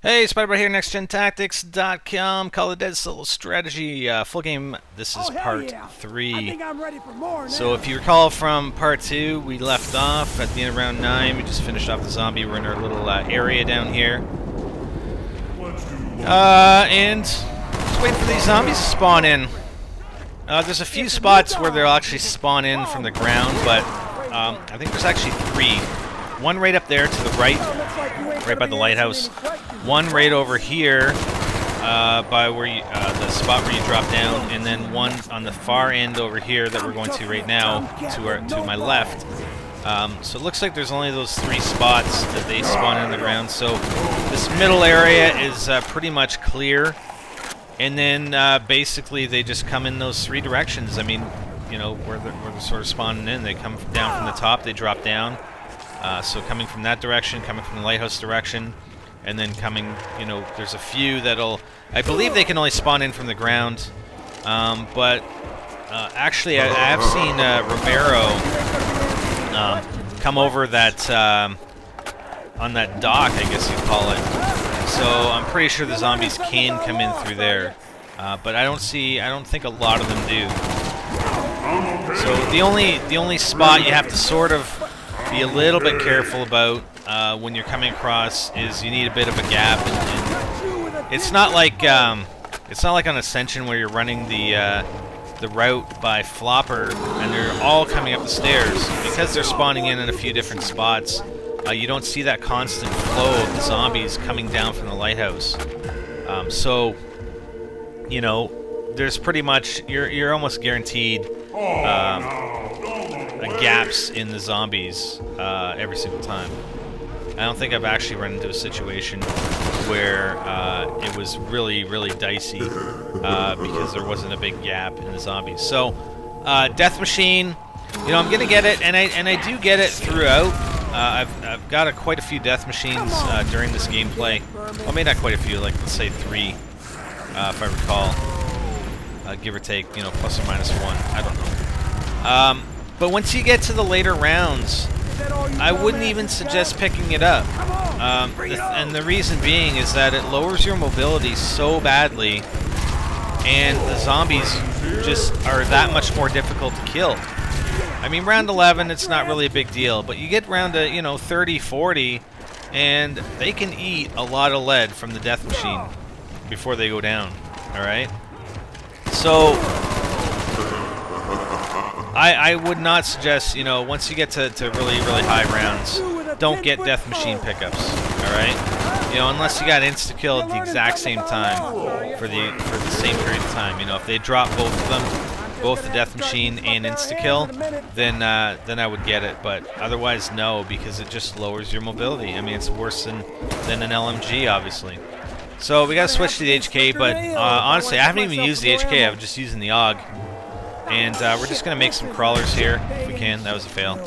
Hey, Spider here, NextGenTactics.com, Call of Dead Solo Strategy, full game. This is part 3. I think I'm ready for more now. So if you recall from part 2, we left off at the end of round 9. We just finished off the zombie. We're in our little area down here. And just waiting for these zombies to spawn in. There's a few spots where they'll actually spawn in from the ground, but I think there's actually 3. One right up there to the right by the lighthouse. One right over here by where you, the spot where you drop down, and then one on the far end over here that we're going to right now to my left. So it looks like there's only those 3 spots that they spawn in the ground. So this middle area is pretty much clear, and then basically they just come in those 3 directions. I mean, you know, where they're sort of spawning in. They come down from the top, they drop down. So coming from that direction, coming from the lighthouse direction, and then coming, you know, there's a few that'll, I believe they can only spawn in from the ground, but actually I have seen Romero come over that, on that dock, I guess you'd call it, so I'm pretty sure the zombies can come in through there, but I don't think a lot of them do. So the only spot you have to sort of be a little bit careful about when you're coming across is you need a bit of a gap, and it's not like on Ascension where you're running the route by flopper and they're all coming up the stairs. Because they're spawning in a few different spots, you don't see that constant flow of the zombies coming down from the lighthouse. So you know, there's pretty much you're almost guaranteed gaps in the zombies every single time. I don't think I've actually run into a situation where it was really dicey because there wasn't a big gap in the zombies. So Death Machine, you know, I'm gonna get it, and I do get it throughout. I've got quite a few Death Machines during this gameplay. Well, maybe not quite a few, like let's say 3, if I recall, give or take, you know, plus or minus 1. I don't know. But once you get to the later rounds, I wouldn't even suggest picking it up. And the reason being is that it lowers your mobility so badly, and the zombies just are that much more difficult to kill. I mean, round 11, it's not really a big deal, but you get round to, you know, 30, 40, and they can eat a lot of lead from the Death Machine before they go down, alright? So I would not suggest, you know, once you get to really high rounds, don't get Death Machine pickups, alright? You know, unless you got insta-kill at the exact same time for the same period of time. You know, if they drop both of them, both the Death Machine and insta-kill, then I would get it, but otherwise no, because it just lowers your mobility. I mean, it's worse than an LMG, obviously. So we gotta switch to the HK, but honestly, I haven't even used the HK, I'm just using the AUG. And we're just going to make some crawlers here, if we can. That was a fail.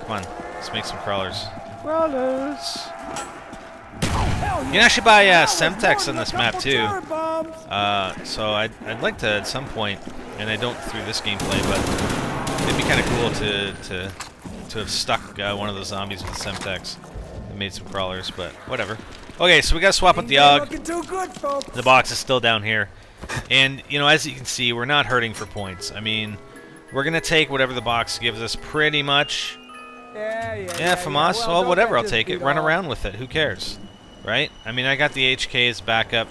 Come on, let's make some crawlers. Crawlers! You can actually buy Semtex on this map, too. So I'd like to, at some point, and I don't through this gameplay, but it'd be kind of cool to have stuck one of those zombies with Semtex and made some crawlers, but whatever. Okay, so we got to swap with the AUG. The box is still down here. And, you know, as you can see, we're not hurting for points. I mean, we're going to take whatever the box gives us pretty much. Yeah, FAMAS, well, whatever, I'll take it. Run around with it. Who cares? Right? I mean, I got the HK as backup.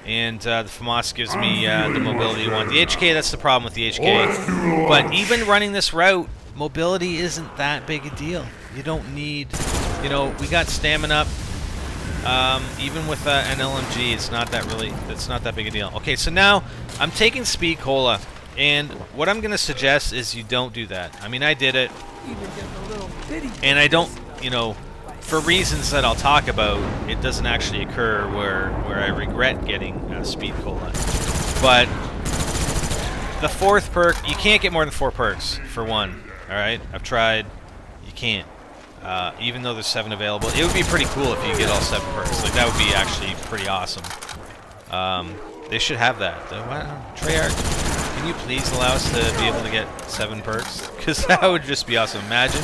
And the FAMAS gives me the mobility you want. The HK, that's the problem with the HK. But even running this route, mobility isn't that big a deal. You don't need, you know, we got stamina up. Even with an LMG, it's not that big a deal. Okay, so now I'm taking Speed Cola, and what I'm gonna suggest is you don't do that. I mean, I did it, and I don't, you know, for reasons that I'll talk about, it doesn't actually occur where I regret getting Speed Cola. But the 4th perk, you can't get more than 4 perks for one. All right, I've tried, you can't. Even though there's 7 available, it would be pretty cool if you get all 7 perks. Like, that would be actually pretty awesome. They should have that. Treyarch, can you please allow us to be able to get 7 perks? Because that would just be awesome. Imagine,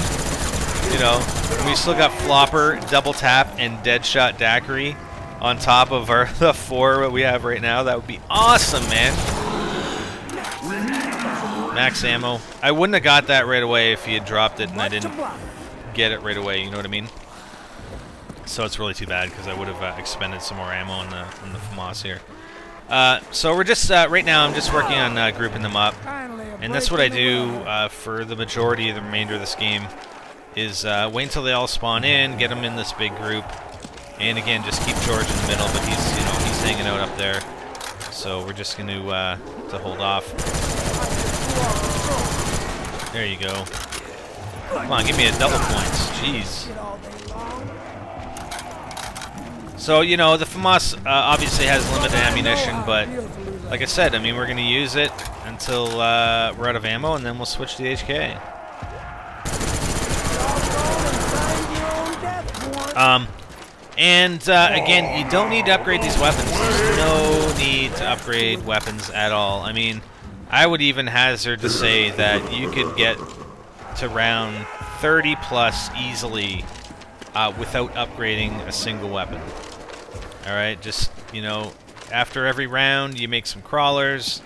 you know, we still got Flopper, Double Tap, and Deadshot Daiquiri. on top of the 4 that we have right now. That would be awesome, man. Max ammo. I wouldn't have got that right away if he had dropped it and I didn't get it right away, you know what I mean? So it's really too bad because I would have expended some more ammo on the FAMAS here. So we're just, right now I'm just working on grouping them up. And that's what I do for the majority of the remainder of this game, is wait until they all spawn in, get them in this big group, and again, just keep George in the middle, but he's, you know, he's hanging out up there. So we're just going to hold off. There you go. Come on, give me a double points. Jeez. So, you know, the FAMAS obviously has limited ammunition, but like I said, I mean, we're going to use it until we're out of ammo, and then we'll switch to the HK. Again, you don't need to upgrade these weapons. There's no need to upgrade weapons at all. I mean, I would even hazard to say that you could get to round 30 plus easily without upgrading a single weapon. Alright, just, you know, after every round you make some crawlers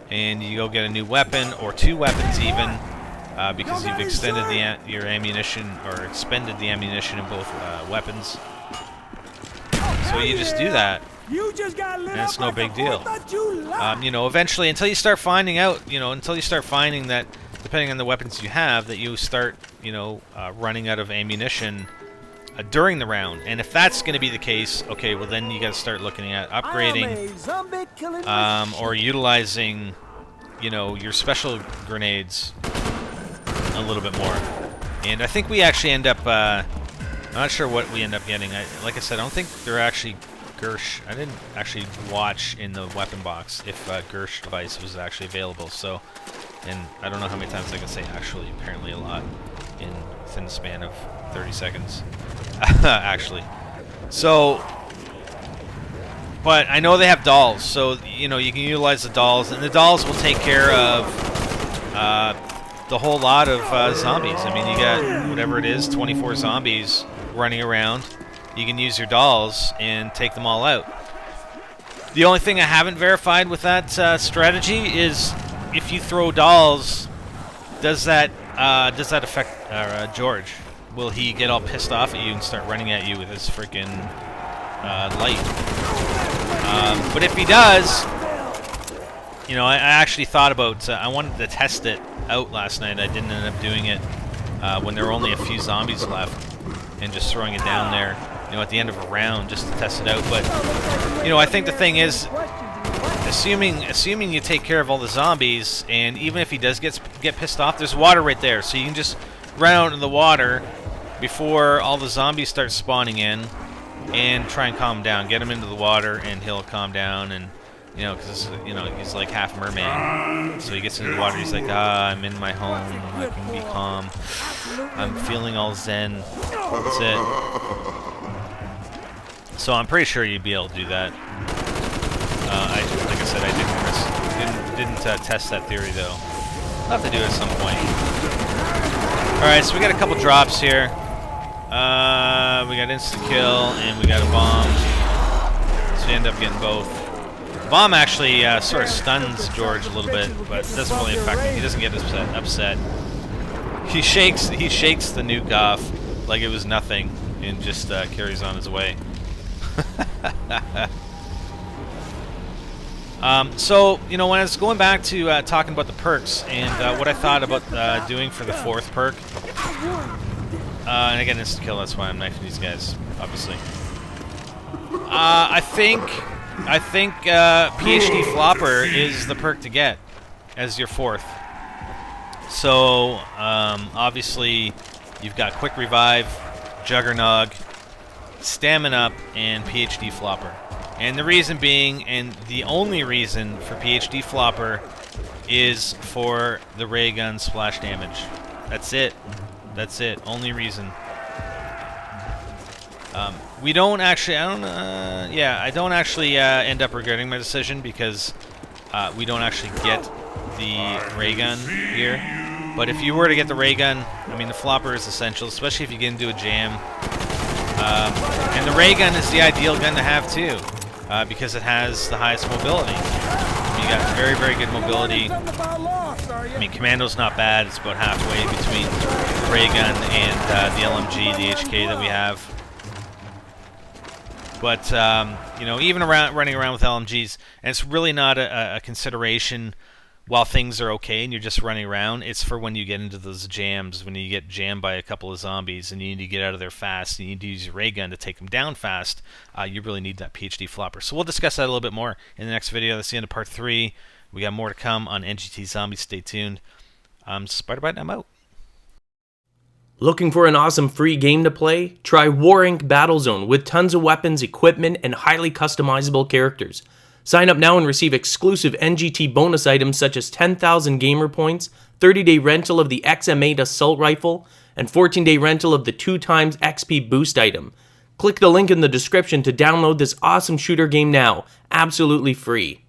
and you go get a new weapon, or 2 weapons even, because you've extended your ammunition, or expended the ammunition in both weapons. So you just do that, and it's no big deal. You know, eventually, until you start finding out, you know, until you start finding that, depending on the weapons you have, that you start, you know, running out of ammunition during the round. And if that's going to be the case, okay, well then you got to start looking at upgrading or utilizing, you know, your special grenades a little bit more. And I think we actually end up, I'm not sure what we end up getting. Like I said, I don't think they're actually Gersh. I didn't actually watch in the weapon box if Gersh device was actually available. So, and I don't know how many times I can say actually, apparently a lot within the span of 30 seconds. Actually. So, but I know they have dolls, so, you know, you can utilize the dolls, and the dolls will take care of the whole lot of zombies. I mean, you got whatever it is, 24 zombies running around. You can use your dolls and take them all out. The only thing I haven't verified with that strategy is if you throw dolls, does that affect George? Will he get all pissed off at you and start running at you with his freaking light? But if he does, you know, I actually thought about, I wanted to test it out last night. I didn't end up doing it when there were only a few zombies left, and just throwing it down there, you know, at the end of a round just to test it out. But, you know, I think the thing is, assuming you take care of all the zombies, and even if he does get pissed off, there's water right there, so you can just run out in the water before all the zombies start spawning in, and try and calm him down. Get him into the water, and he'll calm down, and, you know, because, you know, he's like half merman. So he gets into the water, he's like, I'm in my home, I can be calm, I'm feeling all zen, that's it. So I'm pretty sure you'd be able to do that. Like I said, I didn't test that theory, though. I'll have to do it at some point. Alright, so we got a couple drops here. We got insta-kill, and we got a bomb. So we end up getting both. The bomb actually sort of stuns George a little bit, but it doesn't really affect him. He doesn't get upset. He shakes the nuke off like it was nothing, and just carries on his way. So, you know, when I was going back to talking about the perks and what I thought about doing for the 4th perk, and again, insta-kill, that's why I'm knifing these guys, obviously. I think PhD Flopper is the perk to get as your 4th. So, obviously, you've got Quick Revive, Juggernog, Stamina Up, and PhD Flopper. And the reason being, and the only reason for PhD Flopper, is for the ray gun splash damage. That's it. That's it. Only reason. We don't actually, I don't actually end up regretting my decision, because we don't actually get the ray gun here. But if you were to get the ray gun, I mean, the flopper is essential, especially if you get into a jam. And the ray gun is the ideal gun to have too, because it has the highest mobility. You got very, very good mobility. I mean, Commando's not bad. It's about halfway between the ray gun and the LMG, the HK that we have. But you know, even running around with LMGs, and it's really not a consideration while things are okay and you're just running around. It's for when you get into those jams, when you get jammed by a couple of zombies and you need to get out of there fast, and you need to use your ray gun to take them down fast. You really need that PhD flopper. So we'll discuss that a little bit more in the next video. That's the end of part 3. We got more to come on NGTZombies. Stay tuned. Spider-Bite, I'm out. Looking for an awesome free game to play? Try War Inc. Battlezone with tons of weapons, equipment, and highly customizable characters. Sign up now and receive exclusive NGT bonus items such as 10,000 gamer points, 30-day rental of the XM8 assault rifle, and 14-day rental of the 2x XP boost item. Click the link in the description to download this awesome shooter game now, absolutely free.